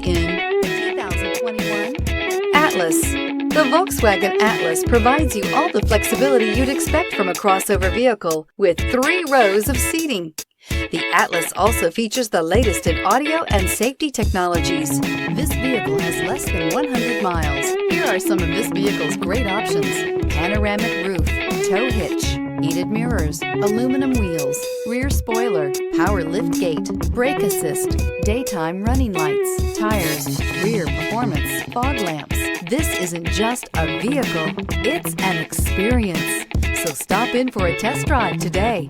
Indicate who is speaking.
Speaker 1: in the 2021 Atlas. The Volkswagen Atlas provides you all the flexibility you'd expect from a crossover vehicle with 3 rows of seating. The Atlas also features the latest in audio and safety technologies. This vehicle has less than 100 miles. Here are some of this vehicle's great options: panoramic roof, tow hitch, heated mirrors, aluminum wheels, rear spoiler, power liftgate, brake assist, daytime running lights, tires, rear performance, fog lamps. This isn't just a vehicle, it's an experience. So stop in for a test drive today.